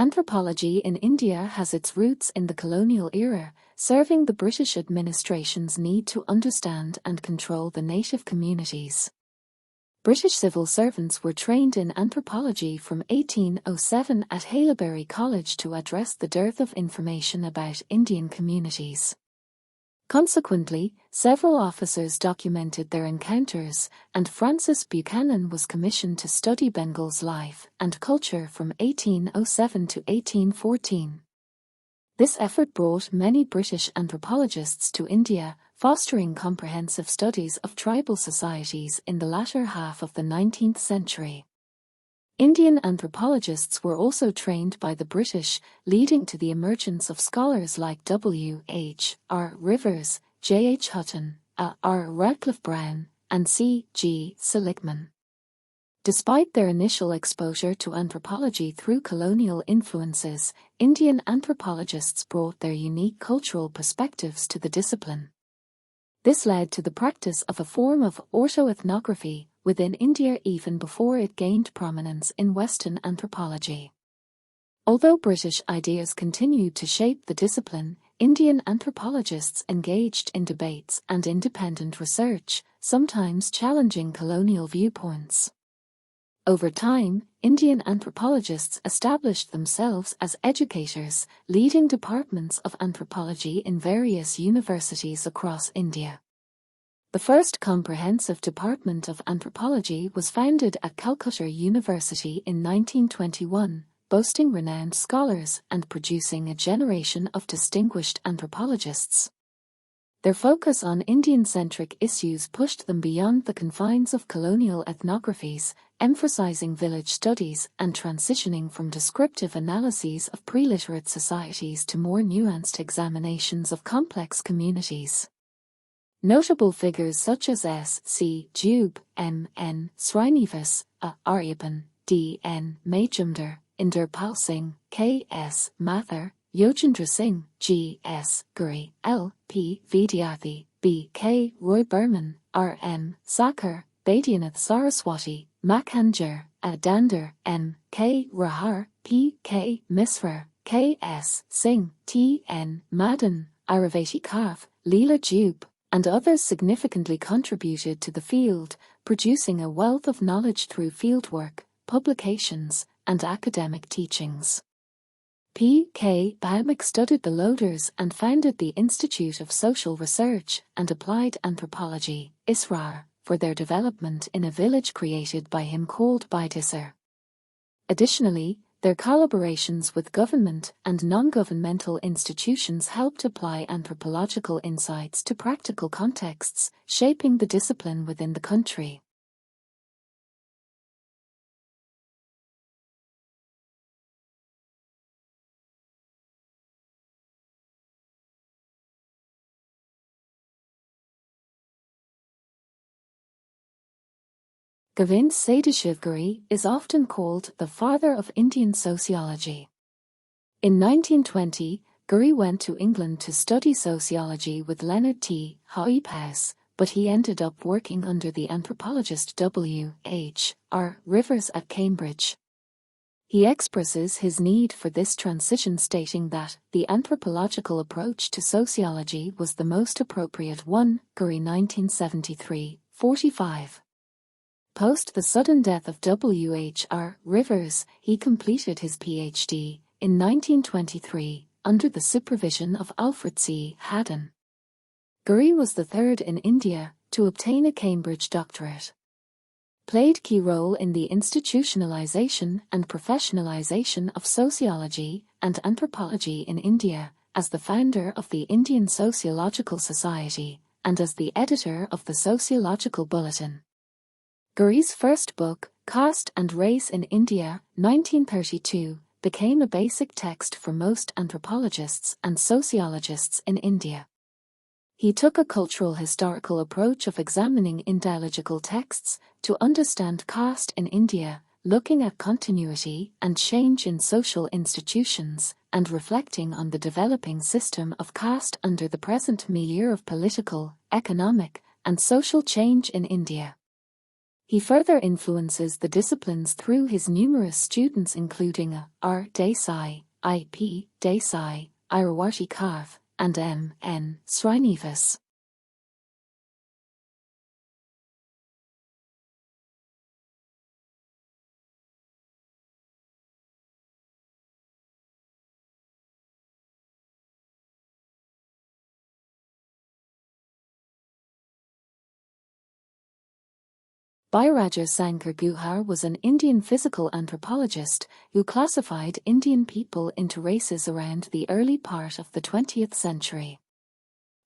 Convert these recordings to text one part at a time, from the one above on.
Anthropology in India has its roots in the colonial era, serving the British administration's need to understand and control the native communities. British civil servants were trained in anthropology from 1807 at Haileybury College to address the dearth of information about Indian communities. Consequently, several officers documented their encounters, and Francis Buchanan was commissioned to study Bengal's life and culture from 1807 to 1814. This effort brought many British anthropologists to India, fostering comprehensive studies of tribal societies in the latter half of the 19th century. Indian anthropologists were also trained by the British, leading to the emergence of scholars like W. H. R. Rivers, J. H. Hutton, A. R. Radcliffe Brown, and C. G. Seligman. Despite their initial exposure to anthropology through colonial influences, Indian anthropologists brought their unique cultural perspectives to the discipline. This led to the practice of a form of orthoethnography within India even before it gained prominence in Western anthropology. Although British ideas continued to shape the discipline, Indian anthropologists engaged in debates and independent research, sometimes challenging colonial viewpoints. Over time, Indian anthropologists established themselves as educators, leading departments of anthropology in various universities across India. The first comprehensive department of anthropology was founded at Calcutta University in 1921, boasting renowned scholars and producing a generation of distinguished anthropologists. Their focus on Indian-centric issues pushed them beyond the confines of colonial ethnographies, emphasizing village studies and transitioning from descriptive analyses of pre-literate societies to more nuanced examinations of complex communities. Notable figures such as S. C. Dube, M. N. Srinivas, A. Aiyappan, D. N. Majumdar, Inder Pal Singh, K. S. Mathur, Yojendra Singh, G. S. Ghurye, L. P. Vidyarthi, B. K. Roy Burman, R. M. Sarkar, Baidyanath Saraswati, Makhanjar, A. Dandar, M. K. Rahar, P. K. Misra, K. S. Singh, T. N. Madan, Irawati Karve, Leela Dube, and others significantly contributed to the field, producing a wealth of knowledge through fieldwork, publications, and academic teachings. P. K. Bhaumik studied the Lodars and founded the Institute of Social Research and Applied Anthropology, ISRAR, for their development in a village created by him called Bidisar. Additionally, their collaborations with government and non-governmental institutions helped apply anthropological insights to practical contexts, shaping the discipline within the country. Govind Sadashiv Ghurye is often called the father of Indian sociology. In 1920, Ghurye went to England to study sociology with Leonard T. Hoypehouse, but he ended up working under the anthropologist W. H. R. Rivers at Cambridge. He expresses his need for this transition, stating that the anthropological approach to sociology was the most appropriate one. Ghurye 1973, 45. Post the sudden death of W. H. R. Rivers, he completed his Ph.D. in 1923 under the supervision of Alfred C. Haddon. Ghurye was the third in India to obtain a Cambridge doctorate. Played key role in the institutionalization and professionalization of sociology and anthropology in India, as the founder of the Indian Sociological Society and as the editor of the Sociological Bulletin. Ghurye's first book, Caste and Race in India, 1932, became a basic text for most anthropologists and sociologists in India. He took a cultural historical approach of examining Indo-logical texts to understand caste in India, looking at continuity and change in social institutions, and reflecting on the developing system of caste under the present milieu of political, economic, and social change in India. He further influences the disciplines through his numerous students including R. Desai, I. P. Desai, Irawati Karve, and M. N. Srinivas. Biosocial Guha was an Indian physical anthropologist who classified Indian people into races around the early part of the 20th century.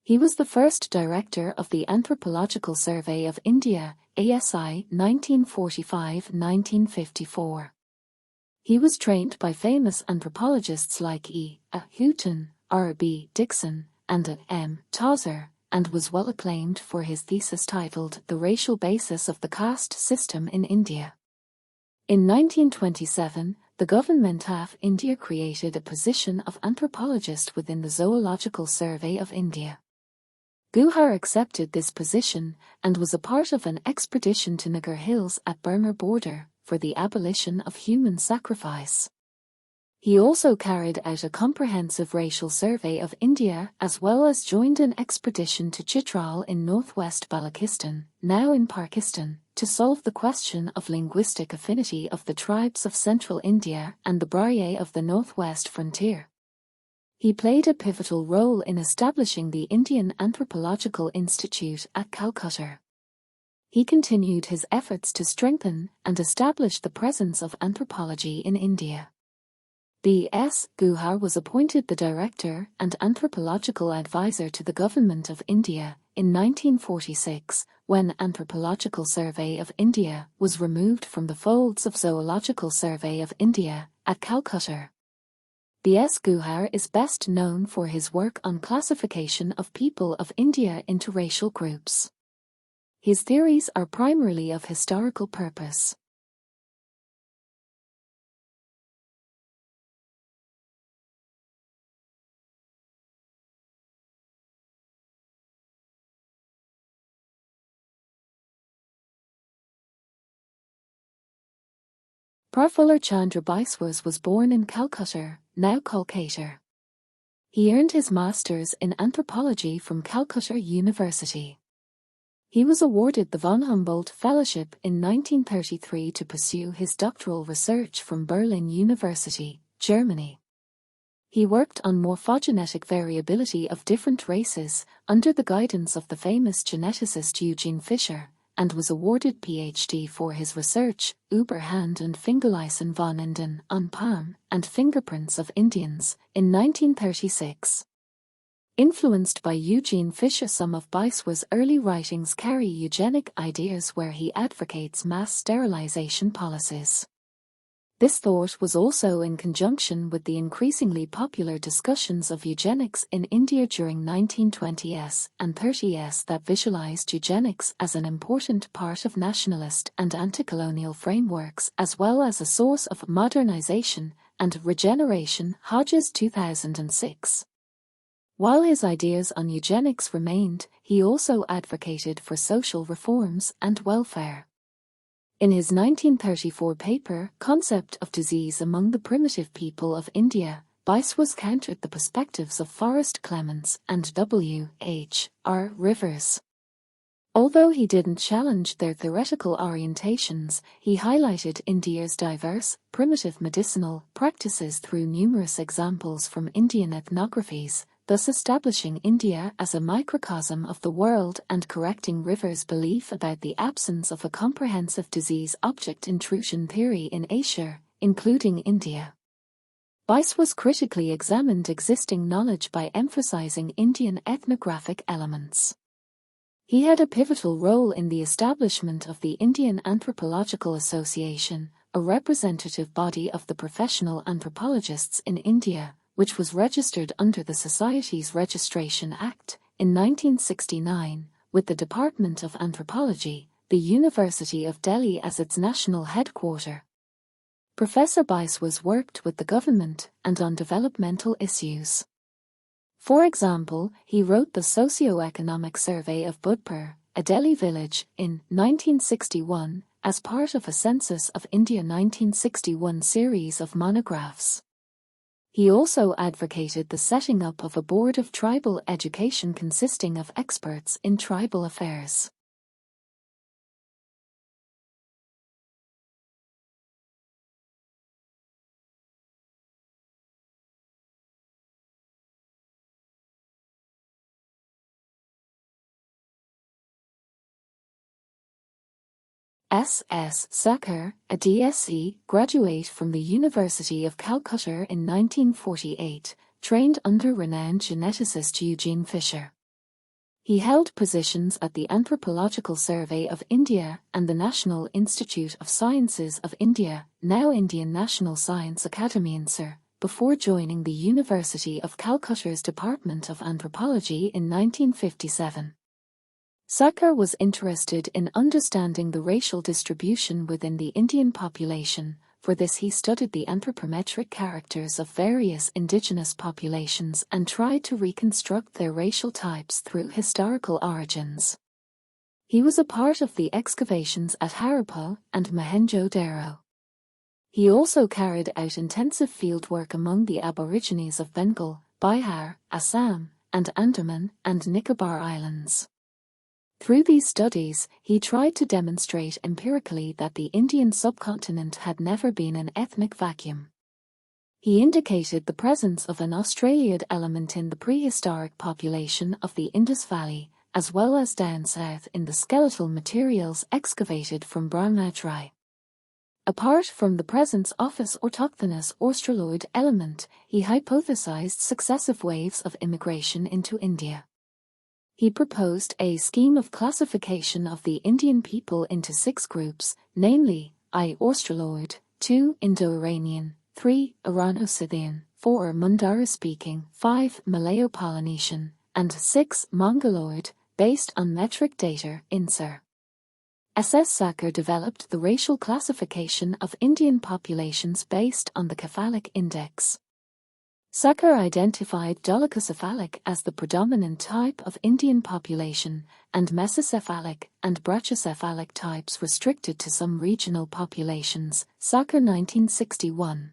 He was the first director of the Anthropological Survey of India, ASI 1945-1954. He was trained by famous anthropologists like E. A. Houghton, R. B. Dixon, and A. M. Tozzer, and was well acclaimed for his thesis titled The Racial Basis of the Caste System in India. In 1927, the Government of India created a position of anthropologist within the Zoological Survey of India. Guha accepted this position and was a part of an expedition to Nagar Hills at Burma border for the abolition of human sacrifice. He also carried out a comprehensive racial survey of India as well as joined an expedition to Chitral in northwest Balochistan, now in Pakistan, to solve the question of linguistic affinity of the tribes of central India and the Ghurye of the northwest frontier. He played a pivotal role in establishing the Indian Anthropological Institute at Calcutta. He continued his efforts to strengthen and establish the presence of anthropology in India. B.S. Guha was appointed the director and anthropological advisor to the Government of India in 1946, when Anthropological Survey of India was removed from the folds of Zoological Survey of India at Calcutta. B.S. Guha is best known for his work on classification of people of India into racial groups. His theories are primarily of historical purpose. Prafullar Chandra Biswas was born in Calcutta, now Kolkata. He earned his master's in anthropology from Calcutta University. He was awarded the von Humboldt Fellowship in 1933 to pursue his doctoral research from Berlin University, Germany. He worked on morphogenetic variability of different races under the guidance of the famous geneticist Eugene Fischer, and was awarded Ph.D. for his research, über Hand- und Fingerleisen von Indien on palm and fingerprints of Indians, in 1936. Influenced by Eugene Fischer, some of Biswas' early writings carry eugenic ideas where he advocates mass sterilization policies. This thought was also in conjunction with the increasingly popular discussions of eugenics in India during 1920s and 30s that visualized eugenics as an important part of nationalist and anti-colonial frameworks as well as a source of modernization and regeneration. Hodges 2006. While his ideas on eugenics remained, he also advocated for social reforms and welfare. In his 1934 paper, Concept of Disease Among the Primitive People of India, Biswas countered the perspectives of Forrest Clements and W. H. R. Rivers. Although he didn't challenge their theoretical orientations, he highlighted India's diverse, primitive medicinal practices through numerous examples from Indian ethnographies, thus establishing India as a microcosm of the world and correcting Rivers' belief about the absence of a comprehensive disease-object intrusion theory in Asia, including India. Biswas critically examined existing knowledge by emphasizing Indian ethnographic elements. He had a pivotal role in the establishment of the Indian Anthropological Association, a representative body of the professional anthropologists in India, which was registered under the Society's Registration Act in 1969, with the Department of Anthropology, the University of Delhi as its national headquarter. Professor Biswas worked with the government and on developmental issues. For example, he wrote the Socio-Economic Survey of Budpur, a Delhi village, in 1961, as part of a Census of India 1961 series of monographs. He also advocated the setting up of a board of tribal education consisting of experts in tribal affairs. S.S. Sarkar, a DSc graduate from the University of Calcutta in 1948, trained under renowned geneticist Eugene Fisher. He held positions at the Anthropological Survey of India and the National Institute of Sciences of India, now Indian National Science Academy (INSAR), before joining the University of Calcutta's Department of Anthropology in 1957. Sarkar was interested in understanding the racial distribution within the Indian population. For this he studied the anthropometric characters of various indigenous populations and tried to reconstruct their racial types through historical origins. He was a part of the excavations at Harappa and Mohenjo-daro. He also carried out intensive fieldwork among the Aborigines of Bengal, Bihar, Assam, and Andaman and Nicobar Islands. Through these studies, he tried to demonstrate empirically that the Indian subcontinent had never been an ethnic vacuum. He indicated the presence of an Australiad element in the prehistoric population of the Indus Valley, as well as down south in the skeletal materials excavated from Brahmadri. Apart from the presence of this autochthonous Australoid element, he hypothesized successive waves of immigration into India. He proposed a scheme of classification of the Indian people into 6 groups, namely, I. Australoid, 2. Indo-Iranian, 3. Irano-Scythian, 4. Mundara-speaking, 5. Malayo-Polynesian, and 6. Mongoloid, based on metric data, INSAR. S.S. Sarkar developed the racial classification of Indian populations based on the cephalic index. Sarkar identified dolichocephalic as the predominant type of Indian population, and mesocephalic and brachycephalic types restricted to some regional populations. Sarkar 1961.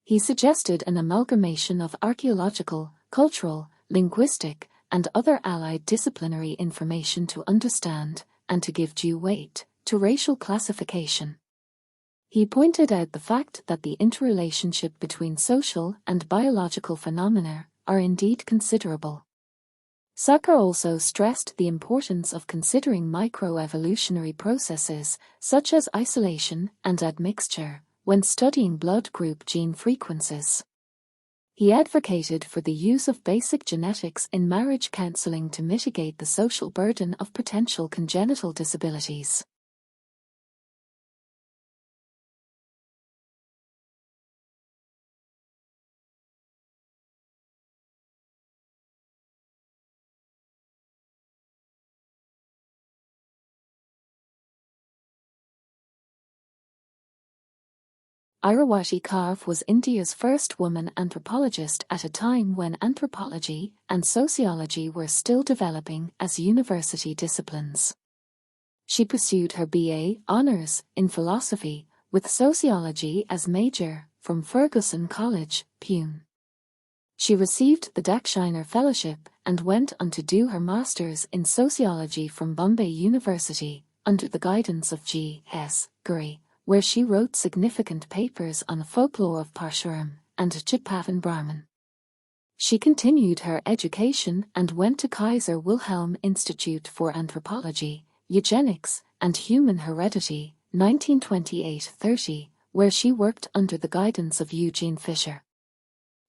He suggested an amalgamation of archaeological, cultural, linguistic, and other allied disciplinary information to understand, and to give due weight, to racial classification. He pointed out the fact that the interrelationship between social and biological phenomena are indeed considerable. Sarkar also stressed the importance of considering microevolutionary processes, such as isolation and admixture, when studying blood group gene frequencies. He advocated for the use of basic genetics in marriage counseling to mitigate the social burden of potential congenital disabilities. Irawati Karve was India's first woman anthropologist at a time when anthropology and sociology were still developing as university disciplines. She pursued her BA honours in philosophy, with sociology as major, from Fergusson College, Pune. She received the Dakshiner Fellowship and went on to do her master's in sociology from Bombay University, under the guidance of G.S. Ghurye, where she wrote significant papers on the folklore of Parshuram and Chitpavan Brahmin. She continued her education and went to Kaiser Wilhelm Institute for Anthropology, Eugenics, and Human Heredity, 1928-30, where she worked under the guidance of Eugene Fisher.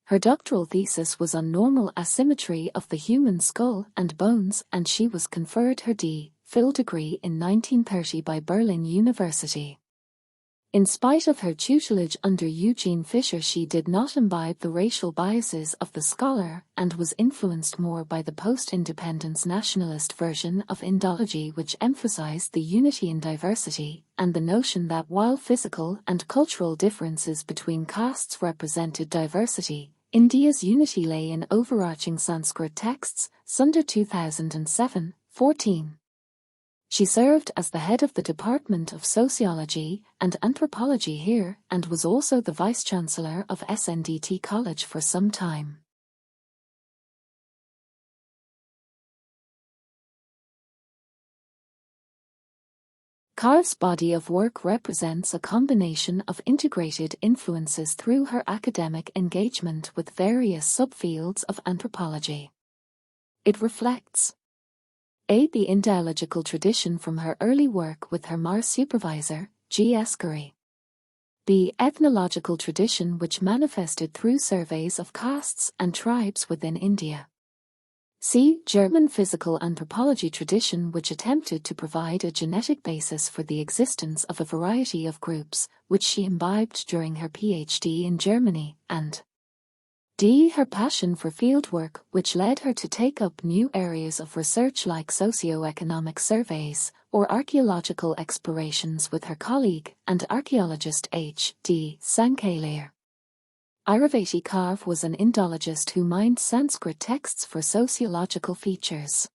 Her doctoral thesis was on normal asymmetry of the human skull and bones, and she was conferred her D.Phil degree in 1930 by Berlin University. In spite of her tutelage under Eugene Fisher, she did not imbibe the racial biases of the scholar and was influenced more by the post-independence nationalist version of Indology, which emphasized the unity in diversity and the notion that while physical and cultural differences between castes represented diversity, India's unity lay in overarching Sanskrit texts. Sunder 2007, 14. She served as the head of the Department of Sociology and Anthropology here and was also the Vice-Chancellor of SNDT College for some time. Karve's body of work represents a combination of integrated influences through her academic engagement with various subfields of anthropology. It reflects A. The indialogical tradition from her early work with her Mars supervisor, G.S. Ghurye. B. Ethnological tradition which manifested through surveys of castes and tribes within India. C. German physical anthropology tradition which attempted to provide a genetic basis for the existence of a variety of groups, which she imbibed during her PhD in Germany, and D. Her passion for fieldwork which led her to take up new areas of research like socio-economic surveys or archaeological explorations with her colleague and archaeologist H.D. Sankalier. Irawati Karve was an Indologist who mined Sanskrit texts for sociological features.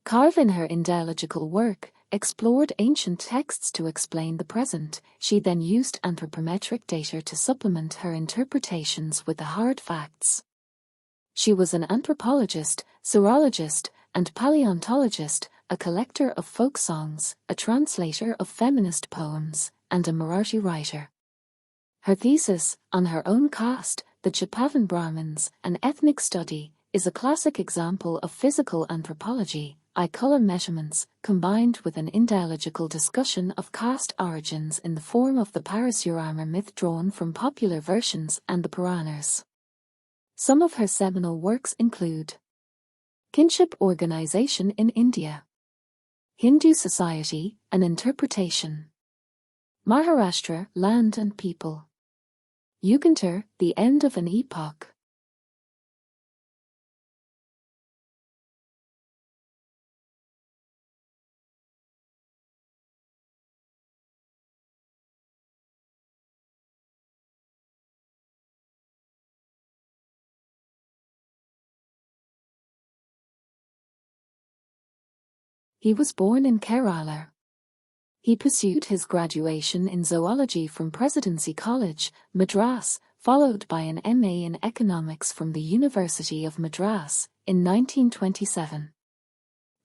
Karve in her Indological work explored ancient texts to explain the present. She then used anthropometric data to supplement her interpretations with the hard facts. She was an anthropologist, zoologist, and paleontologist, a collector of folk songs, a translator of feminist poems, and a Marathi writer. Her thesis, on her own caste, the Chapavan Brahmins, an ethnic study, is a classic example of physical anthropology, eye-color measurements, combined with an indialogical discussion of caste origins in the form of the Parasurama myth drawn from popular versions and the Puranas. Some of her seminal works include Kinship Organization in India, Hindu Society, an Interpretation, Maharashtra, Land and People, Yugantar, The End of an Epoch. He was born in Kerala. He pursued his graduation in zoology from Presidency College, Madras, followed by an MA in economics from the University of Madras, in 1927.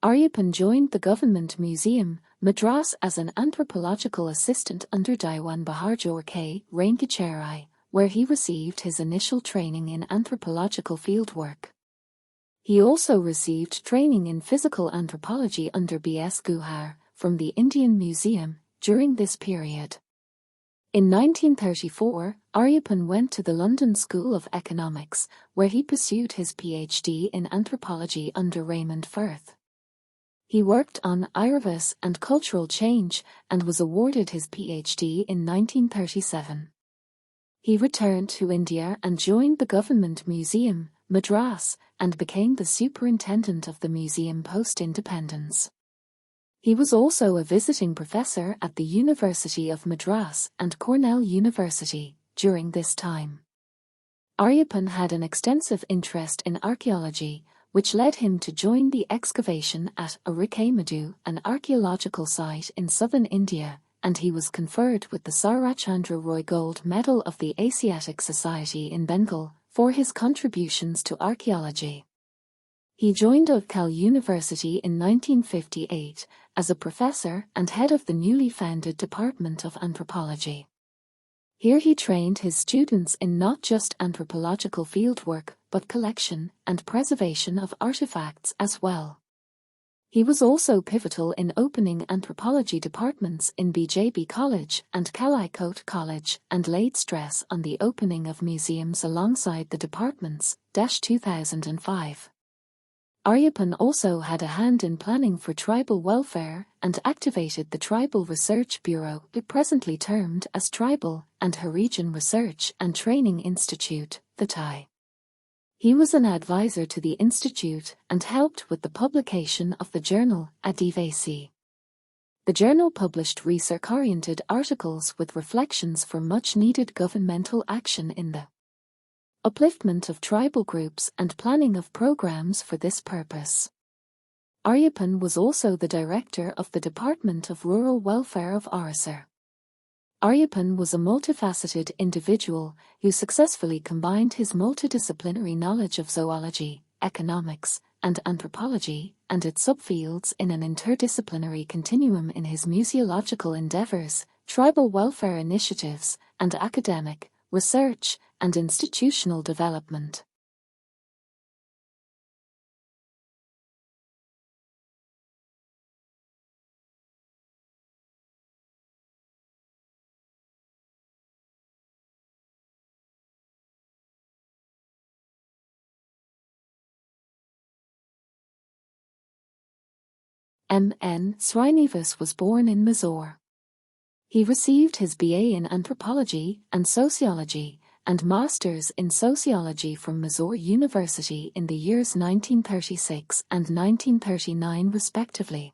Aiyappan joined the Government Museum, Madras as an anthropological assistant under Diwan Bahadur K. Rankachari, where he received his initial training in anthropological fieldwork. He also received training in physical anthropology under B.S. Guha from the Indian Museum during this period. In 1934, Aiyappan went to the London School of Economics, where he pursued his PhD in anthropology under Raymond Firth. He worked on Irawis and cultural change and was awarded his PhD in 1937. He returned to India and joined the Government Museum, Madras, and became the superintendent of the museum post-independence. He was also a visiting professor at the University of Madras and Cornell University during this time. Aiyappan had an extensive interest in archaeology, which led him to join the excavation at Arikamedu, an archaeological site in southern India, and he was conferred with the Sarachandra Roy Gold Medal of the Asiatic Society in Bengal for his contributions to archaeology. He joined Utkal University in 1958 as a professor and head of the newly founded Department of Anthropology. Here he trained his students in not just anthropological fieldwork, but collection and preservation of artifacts as well. He was also pivotal in opening anthropology departments in BJB College and Calicut College and laid stress on the opening of museums alongside the departments. 2005. Aiyappan also had a hand in planning for tribal welfare and activated the Tribal Research Bureau, presently termed as Tribal and Harijan Research and Training Institute, the TAI. He was an advisor to the institute and helped with the publication of the journal Adivasi. The journal published research-oriented articles with reflections for much-needed governmental action in the upliftment of tribal groups and planning of programs for this purpose. Aiyappan was also the director of the Department of Rural Welfare of Orissa. Aiyappan was a multifaceted individual who successfully combined his multidisciplinary knowledge of zoology, economics, and anthropology, and its subfields in an interdisciplinary continuum in his museological endeavors, tribal welfare initiatives, and academic, research, and institutional development. M.N. Srinivas was born in Mysore. He received his BA in Anthropology and Sociology and Masters in Sociology from Mysore University in the years 1936 and 1939 respectively.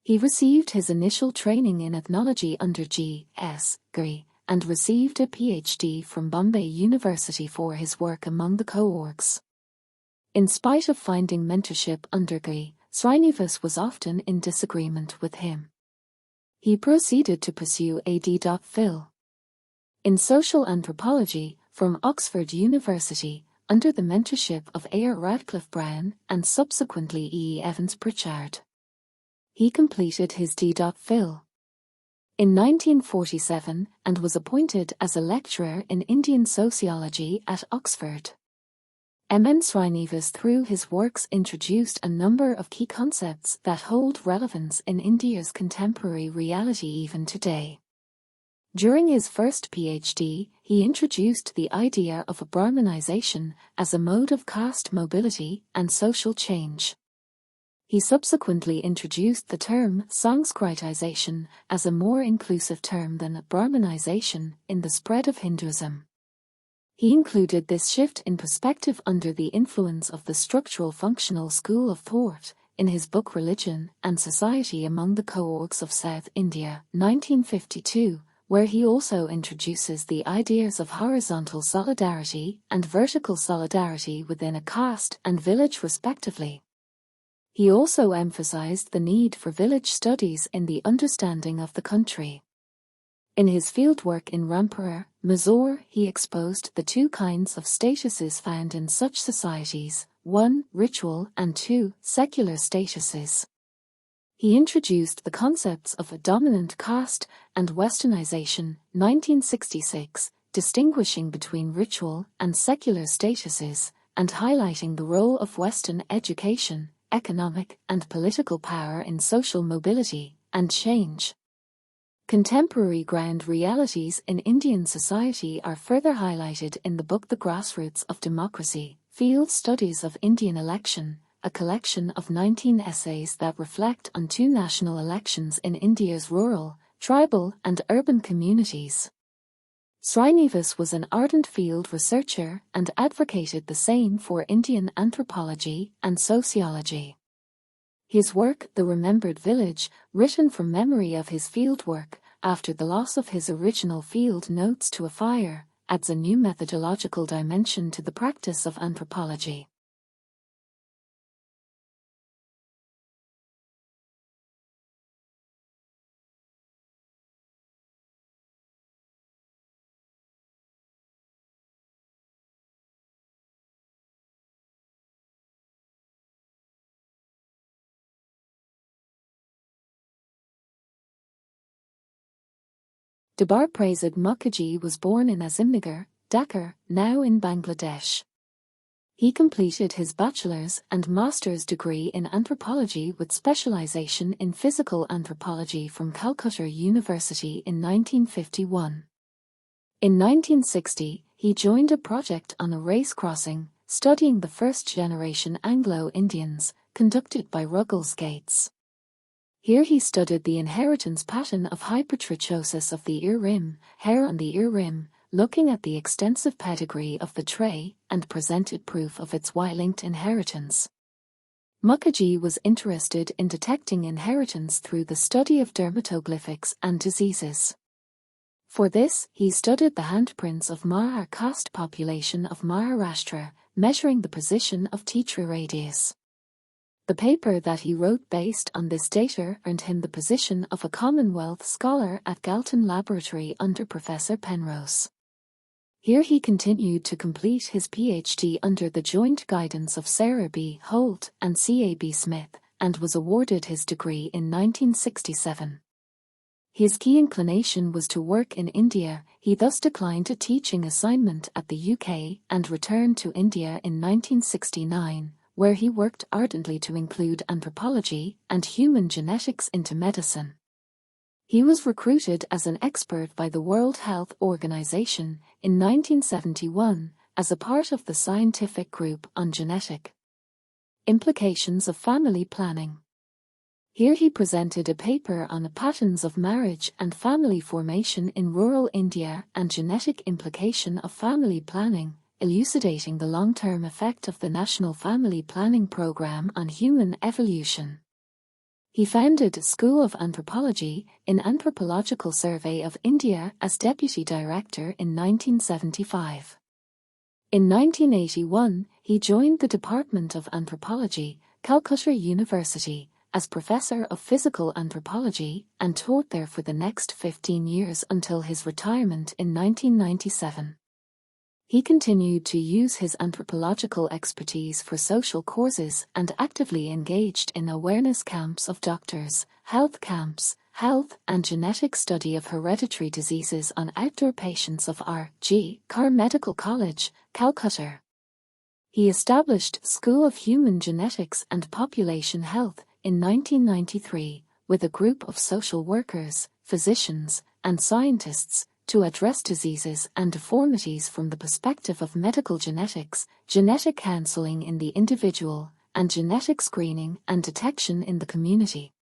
He received his initial training in ethnology under G.S. Ghurye and received a PhD from Bombay University for his work among the cohorts. In spite of finding mentorship under Ghurye, Srinivas was often in disagreement with him. He proceeded to pursue a D.Phil. in social anthropology from Oxford University under the mentorship of A.R. Radcliffe Brown and subsequently E. Evans Pritchard. He completed his D.Phil. in 1947 and was appointed as a lecturer in Indian sociology at Oxford. M.N. Srinivas through his works introduced a number of key concepts that hold relevance in India's contemporary reality even today. During his first PhD, he introduced the idea of Brahmanization as a mode of caste mobility and social change. He subsequently introduced the term Sanskritization as a more inclusive term than Brahmanization in the spread of Hinduism. He included this shift in perspective under the influence of the structural functional school of thought in his book Religion and Society Among the Cohorts of South India, 1952, where he also introduces the ideas of horizontal solidarity and vertical solidarity within a caste and village respectively. He also emphasized the need for village studies in the understanding of the country. In his fieldwork in Rampura, Mysore, he exposed the two kinds of statuses found in such societies, 1. Ritual and 2. Secular statuses. He introduced the concepts of a dominant caste and westernization, 1966, distinguishing between ritual and secular statuses, and highlighting the role of Western education, economic and political power in social mobility and change. Contemporary ground realities in Indian society are further highlighted in the book The Grassroots of Democracy, Field Studies of Indian Election, a collection of 19 essays that reflect on two national elections in India's rural, tribal and urban communities. Srinivas was an ardent field researcher and advocated the same for Indian anthropology and sociology. His work, The Remembered Village, written from memory of his fieldwork after the loss of his original field notes to a fire, adds a new methodological dimension to the practice of anthropology. Prabodh Mukerjee was born in Azimnagar, Dhaka, now in Bangladesh. He completed his bachelor's and master's degree in anthropology with specialization in physical anthropology from Calcutta University in 1951. In 1960, he joined a project on a race crossing, studying the first-generation Anglo-Indians, conducted by Ruggles Gates. Here he studied the inheritance pattern of hypertrichosis of the ear rim, hair on the ear rim, looking at the extensive pedigree of the tray, and presented proof of its Y-linked inheritance. Mukerjee was interested in detecting inheritance through the study of dermatoglyphics and diseases. For this, he studied the handprints of Mahar caste population of Maharashtra, measuring the position of tetra radius. The paper that he wrote based on this data earned him the position of a Commonwealth Scholar at Galton Laboratory under Professor Penrose. Here he continued to complete his PhD under the joint guidance of Sarah B. Holt and C.A.B. Smith, and was awarded his degree in 1967. His key inclination was to work in India. He thus declined a teaching assignment at the UK and returned to India in 1969, where he worked ardently to include anthropology and human genetics into medicine. He was recruited as an expert by the World Health Organization in 1971 as a part of the scientific group on genetic implications of family planning. Here he presented a paper on the patterns of marriage and family formation in rural India and genetic implication of family planning, elucidating the long-term effect of the National Family Planning Programme on human evolution. He founded a School of Anthropology in Anthropological Survey of India as Deputy Director in 1975. In 1981, he joined the Department of Anthropology, Calcutta University, as Professor of Physical Anthropology and taught there for the next 15 years until his retirement in 1997. He continued to use his anthropological expertise for social causes and actively engaged in awareness camps of doctors, health camps, health and genetic study of hereditary diseases on outdoor patients of R.G. Carr Medical College, Calcutta. He established School of Human Genetics and Population Health in 1993 with a group of social workers, physicians, and scientists to address diseases and deformities from the perspective of medical genetics, genetic counseling in the individual, and genetic screening and detection in the community.